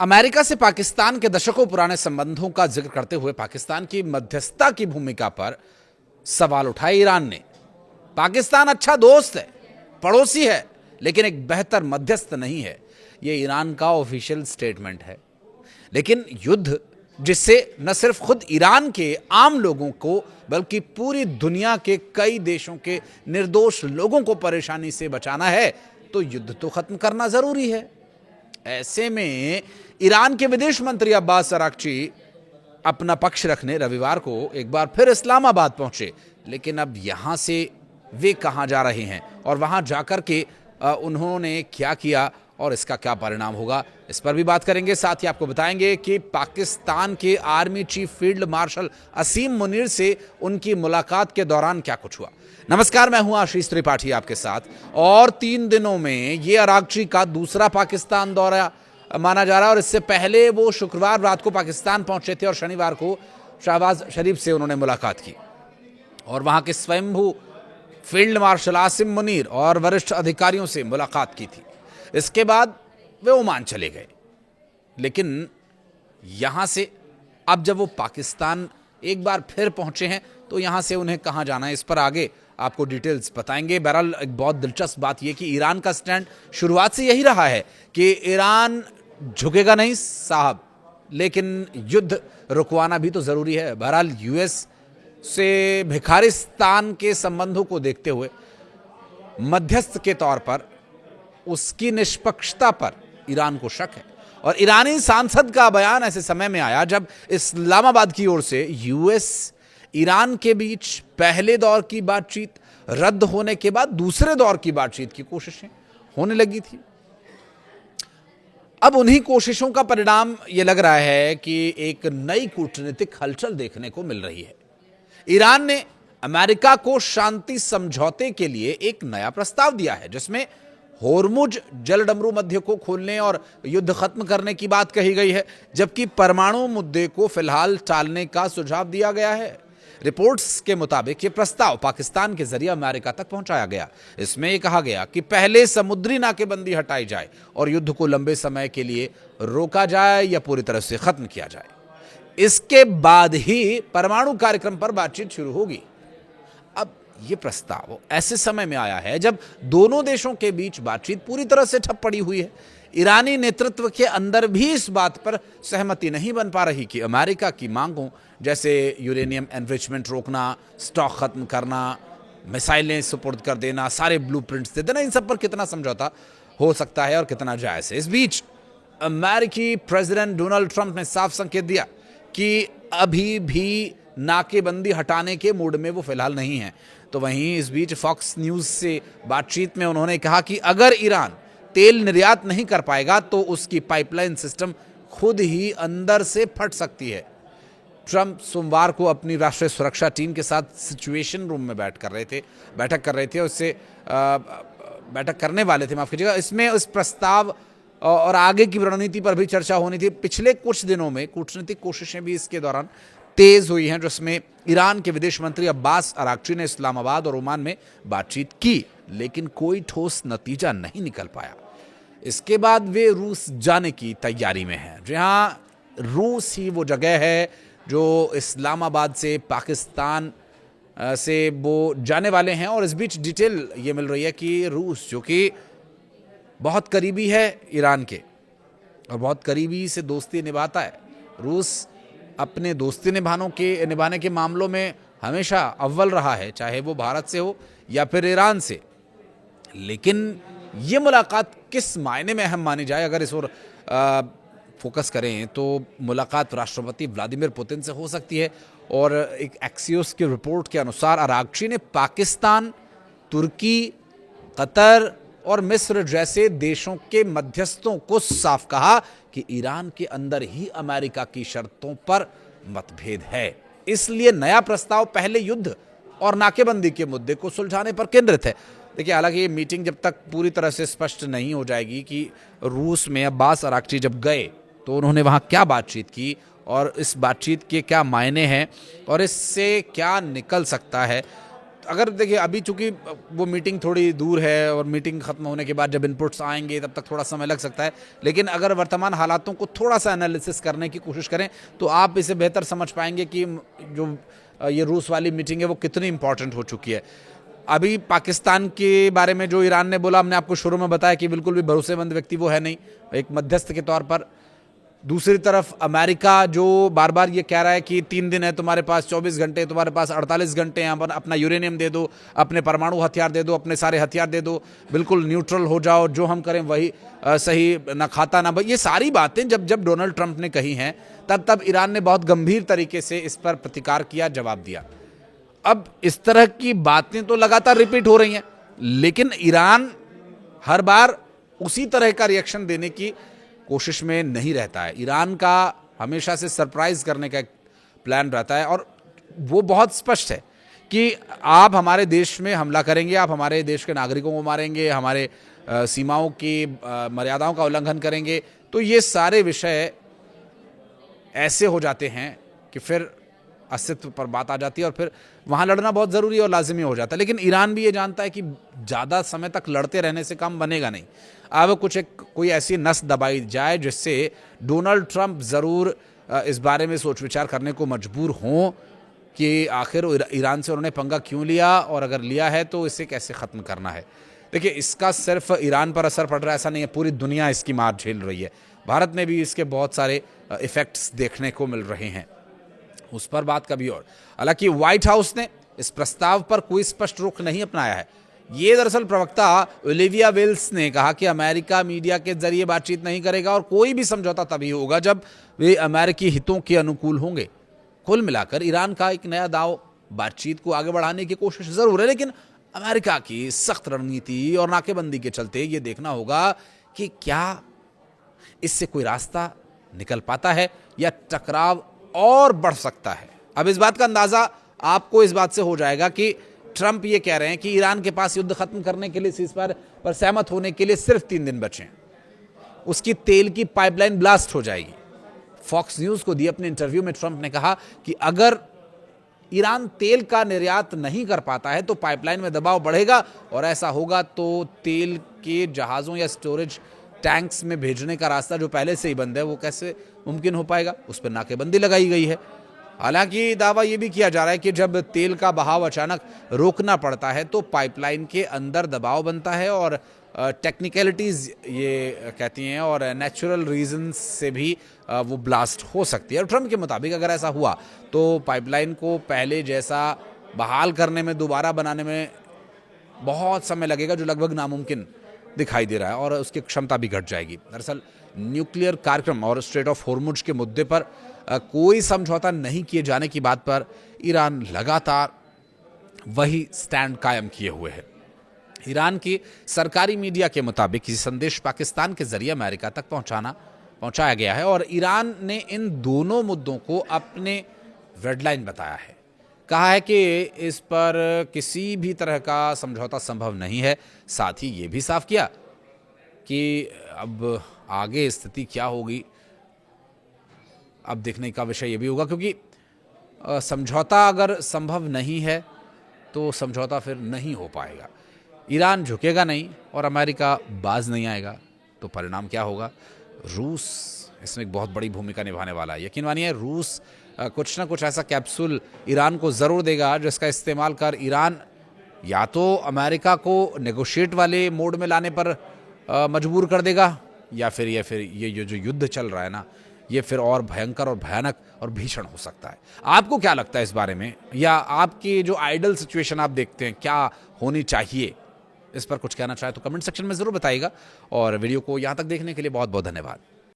America से पाकिस्तान के दशकों पुराने संबंधों का जिक्र करते हुए पाकिस्तान की मध्यस्थता की भूमिका पर सवाल उठाए ईरान ने। पाकिस्तान अच्छा दोस्त है, पड़ोसी है, लेकिन एक बेहतर मध्यस्थ नहीं है, यह ईरान का ऑफिशियल स्टेटमेंट है। लेकिन युद्ध जिससे न सिर्फ खुद ईरान के आम लोगों को बल्कि पूरी दुनिया के कई देशों के निर्दोष लोगों को परेशानी से बचाना है, तो युद्ध तो खत्म करना जरूरी है। ऐसे में ईरान के विदेश मंत्री अब्बास अराक्ची अपना पक्ष रखने रविवार को एक बार फिर इस्लामाबाद पहुंचे। लेकिन अब यहां से वे कहां जा रहे हैं और वहां जाकर के उन्होंने क्या किया और इसका क्या परिणाम होगा, इस पर भी बात करेंगे। साथ ही आपको बताएंगे कि पाकिस्तान के आर्मी चीफ फील्ड मार्शल असीम मुनीर से उनकी मुलाकात के दौरान क्या कुछ हुआ। नमस्कार, मैं हूं आशीष त्रिपाठी आपके साथ। और 3 दिनों में ये अराक्ची का दूसरा पाकिस्तान दौरा माना जा रहा है और इससे पहले वो शुक्रवार रात को पाकिस्तान पहुंचे थे और शनिवार को शहबाज शरीफ से उन्होंने मुलाकात की और वहां के स्वयंभू फील्ड मार्शल आसिम मुनीर और वरिष्ठ अधिकारियों से मुलाकात की थी। इसके बाद वे ओमान चले गए। लेकिन यहां से अब जब वो पाकिस्तान एक बार फिर पहुंचे हैं तो यहां से उन्हें कहां जाना है, इस पर आगे आपको डिटेल्स बताएंगे। बहरहाल एक बहुत दिलचस्प बात यह कि ईरान का स्टैंड शुरुआत से यही रहा है कि ईरान झुकेगा नहीं साहब, लेकिन युद्ध रुकवाना भी तो जरूरी है। बहरहाल यूएस से भिखारिस्तान के संबंधों को देखते हुए मध्यस्थ के तौर पर उसकी निष्पक्षता पर ईरान को शक है और ईरानी सांसद का बयान ऐसे समय में आया जब इस्लामाबाद की ओर से यूएस ईरान के बीच पहले दौर की बातचीत रद्द होने के बाद दूसरे दौर की बातचीत की कोशिशें होने लगी थी। अब उन्हीं कोशिशों का परिणाम यह लग रहा है कि एक नई कूटनीतिक हलचल देखने को मिल रही है। ईरान ने अमेरिका को शांति समझौते के लिए एक नया प्रस्ताव दिया है जिसमें होर्मुज जलडमरू मध्य को खोलने और युद्ध खत्म करने की बात कही गई है, जबकि परमाणु मुद्दे को फिलहाल टालने का सुझाव दिया गया है। रिपोर्ट्स के मुताबिक यह प्रस्ताव पाकिस्तान के जरिए अमेरिका तक पहुंचाया गया। इसमें यह कहा गया कि पहले समुद्री नाकेबंदी हटाई जाए और युद्ध को लंबे समय के लिए रोका जाए या पूरी तरह से खत्म किया जाए। इसके बाद ही परमाणु कार्यक्रम पर बातचीत शुरू होगी। अब यह प्रस्ताव ऐसे समय में आया है जब दोनों देशों के बीच बातचीत पूरी तरह से ठप पड़ी हुई है। ईरानी नेतृत्व के अंदर भी इस बात पर सहमति नहीं बन पा रही कि अमेरिका की मांगों जैसे यूरेनियम एनरिचमेंट रोकना, स्टॉक खत्म करना, मिसाइलें सुपुर्द कर देना, सारे ब्लूप्रिंट्स दे देना, इन सब पर कितना समझौता हो सकता है और कितना जायज है। इस बीच अमेरिकी प्रेसिडेंट डोनाल्ड ट्रंप ने साफ संकेत दिया कि अभी भी नाकेबंदी हटाने के मूड में वो फिलहाल नहीं है। तो वहीं इस बीच फॉक्स न्यूज से बातचीत में उन्होंने कहा कि अगर ईरान तेल निर्यात नहीं कर पाएगा तो उसकी पाइपलाइन सिस्टम खुद ही अंदर से फट सकती है। ट्रंप सोमवार को अपनी राष्ट्रीय सुरक्षा टीम के साथ सिचुएशन रूम में बैठक कर रहे थे उससे बैठक करने वाले थे, माफ कीजिएगा। इसमें उस प्रस्ताव और आगे की रणनीति पर भी चर्चा होनी थी। पिछले कुछ दिनों में कूटनीतिक कोशिशें भी इसके दौरान तेज हुई हैं, जिसमें ईरान के विदेश मंत्री अब्बास अराक्ची ने इस्लामाबाद और ओमान में बातचीत की, लेकिन कोई ठोस नतीजा नहीं निकल पाया। इसके बाद वे रूस जाने की तैयारी में हैं। जहां रूस ही वो जगह है जो इस्लामाबाद से पाकिस्तान से वो जाने वाले हैं। और इस बीच डिटेल ये मिल रही है कि रूस, जो कि बहुत करीबी है ईरान के और बहुत करीबी से दोस्ती निभाता है, रूस अपने दोस्ती निभाने के मामलों में हमेशा अव्वल रहा है, चाहे वो भारत से हो या फिर ईरान से। लेकिन ये मुलाकात किस मायने में अहम मानी जाए, अगर इस ओर फोकस करें तो मुलाकात राष्ट्रपति व्लादिमीर पुतिन से हो सकती है। और एक एक्सियोस की रिपोर्ट के अनुसार अराक्ची ने पाकिस्तान, तुर्की, कतर और मिस्र जैसे देशों के मध्यस्थों को साफ कहा कि ईरान के अंदर ही अमेरिका की शर्तों पर मतभेद है, इसलिए नया प्रस्ताव पहले युद्ध और नाकेबंदी के मुद्दे को सुलझाने पर केंद्रित है। देखिए, हालांकि ये मीटिंग जब तक पूरी तरह से स्पष्ट नहीं हो जाएगी कि रूस में अब्बास अराक्ची जब गए तो उन्होंने वहां क्या बातचीत की और इस बातचीत के क्या मायने हैं और इससे क्या निकल सकता है, अगर देखिए अभी चूंकि वो मीटिंग थोड़ी दूर है और मीटिंग खत्म होने के बाद जब इनपुट्स आएंगे तब तक थोड़ा समय लग सकता है, लेकिन अगर वर्तमान हालातों को थोड़ा सा एनालिसिस करने की कोशिश करें तो आप इसे बेहतर समझ पाएंगे कि जो ये रूस वाली मीटिंग है वो कितनी इंपॉर्टेंट हो चुकी है। अभी पाकिस्तान के बारे में जो ईरान ने बोला, हमने आपको शुरू में बताया कि बिल्कुल भी भरोसेमंद व्यक्ति वो है नहीं, एक मध्यस्थ के तौर पर। दूसरी तरफ अमेरिका जो बार बार ये कह रहा है कि 3 दिन है तुम्हारे पास, 24 घंटे, तुम्हारे पास 48 घंटे हैं, अपना यूरेनियम दे दो, अपने परमाणु हथियार दे दो, अपने सारे हथियार दे दो, बिल्कुल न्यूट्रल हो जाओ, जो हम करें वही सही, ना खाता ना। ये सारी बातें जब डोनाल्ड ट्रंप ने कही हैं तब ईरान ने बहुत गंभीर तरीके से इस पर प्रतिकार किया, जवाब दिया। अब इस तरह की बातें तो लगातार रिपीट हो रही हैं, लेकिन ईरान हर बार उसी तरह का रिएक्शन देने की कोशिश में नहीं रहता है। ईरान का हमेशा से सरप्राइज करने का एक प्लान रहता है और वो बहुत स्पष्ट है कि आप हमारे देश में हमला करेंगे, आप हमारे देश के नागरिकों को मारेंगे, हमारे सीमाओं की मर्यादाओं का उल्लंघन करेंगे, तो ये सारे विषय ऐसे हो जाते हैं कि फिर अस्तित्व पर बात आ जाती है और फिर वहाँ लड़ना बहुत ज़रूरी और लाजिमी हो जाता है। लेकिन ईरान भी ये जानता है कि ज़्यादा समय तक लड़ते रहने से काम बनेगा नहीं। अब कोई ऐसी नस दबाई जाए जिससे डोनाल्ड ट्रंप ज़रूर इस बारे में सोच विचार करने को मजबूर हों कि आखिर ईरान से उन्होंने पंगा क्यों लिया और अगर लिया है तो इसे कैसे ख़त्म करना है। देखिए, इसका सिर्फ ईरान पर असर पड़ रहा है ऐसा नहीं है, पूरी दुनिया इसकी मार झेल रही है। भारत में भी इसके बहुत सारे इफ़ेक्ट्स देखने को मिल रहे हैं, उस पर बात कभी और। हालांकि व्हाइट हाउस ने इस प्रस्ताव पर कोई स्पष्ट रुख नहीं अपनाया है। ये दरअसल प्रवक्ता ओलिविया विल्स ने कहा कि अमेरिका मीडिया के जरिए बातचीत नहीं करेगा और कोई भी समझौता तभी होगा जब वे अमेरिकी हितों के अनुकूल होंगे। कुल मिलाकर ईरान का एक नया दांव बातचीत को आगे बढ़ाने की कोशिश जरूर है, लेकिन अमेरिका की सख्त रणनीति और नाकेबंदी के चलते ये देखना होगा कि क्या इससे कोई रास्ता निकल पाता है या टकराव और बढ़ सकता है। अब इस बात का अंदाजा आपको इस बात से हो जाएगा कि ट्रंप ये कह रहे हैं कि ईरान के पास युद्ध खत्म करने के लिए, सीज़फायर पर सहमत होने के लिए सिर्फ 3 दिन बचे हैं, उसकी तेल की पाइपलाइन ब्लास्ट हो जाएगी। फॉक्स न्यूज को दिए अपने इंटरव्यू में ट्रंप ने कहा कि अगर ईरान तेल का निर्यात नहीं कर पाता है तो पाइपलाइन में दबाव बढ़ेगा और ऐसा होगा तो तेल के जहाज़ों या स्टोरेज टैंक्स में भेजने का रास्ता जो पहले से ही बंद है वो कैसे मुमकिन हो पाएगा, उस पर नाकेबंदी लगाई गई है। हालांकि दावा ये भी किया जा रहा है कि जब तेल का बहाव अचानक रोकना पड़ता है तो पाइपलाइन के अंदर दबाव बनता है और टेक्निकलिटीज़ ये कहती हैं और नेचुरल रीजंस से भी वो ब्लास्ट हो सकती है। और ट्रंप के मुताबिक अगर ऐसा हुआ तो पाइपलाइन को पहले जैसा बहाल करने में, दोबारा बनाने में बहुत समय लगेगा, जो लगभग नामुमकिन दिखाई दे रहा है और उसकी क्षमता भी घट जाएगी। दरअसल न्यूक्लियर कार्यक्रम और स्ट्रेट ऑफ हॉर्मुज के मुद्दे पर कोई समझौता नहीं किए जाने की बात पर ईरान लगातार वही स्टैंड कायम किए हुए है। ईरान की सरकारी मीडिया के मुताबिक ये संदेश पाकिस्तान के जरिए अमेरिका तक पहुंचाया गया है और ईरान ने इन दोनों मुद्दों को अपने रेड लाइन बताया है। कहा है कि इस पर किसी भी तरह का समझौता संभव नहीं है। साथ ही ये भी साफ किया कि अब आगे स्थिति क्या होगी, अब देखने का विषय ये भी होगा, क्योंकि समझौता अगर संभव नहीं है तो समझौता फिर नहीं हो पाएगा। ईरान झुकेगा नहीं और अमेरिका बाज नहीं आएगा तो परिणाम क्या होगा? रूस इसमें एक बहुत बड़ी भूमिका निभाने वाला है। यकीन मानिए, रूस कुछ ना कुछ ऐसा कैप्सूल ईरान को ज़रूर देगा जिसका इस्तेमाल कर ईरान या तो अमेरिका को नेगोशिएट वाले मोड में लाने पर मजबूर कर देगा या फिर ये जो युद्ध चल रहा है ना, ये फिर और भयंकर और भयानक और भीषण हो सकता है। आपको क्या लगता है इस बारे में, या आपकी जो आइडल सिचुएशन आप देखते हैं क्या होनी चाहिए, इस पर कुछ कहना चाहे तो कमेंट सेक्शन में ज़रूर बताइएगा। और वीडियो को यहाँ तक देखने के लिए बहुत बहुत धन्यवाद।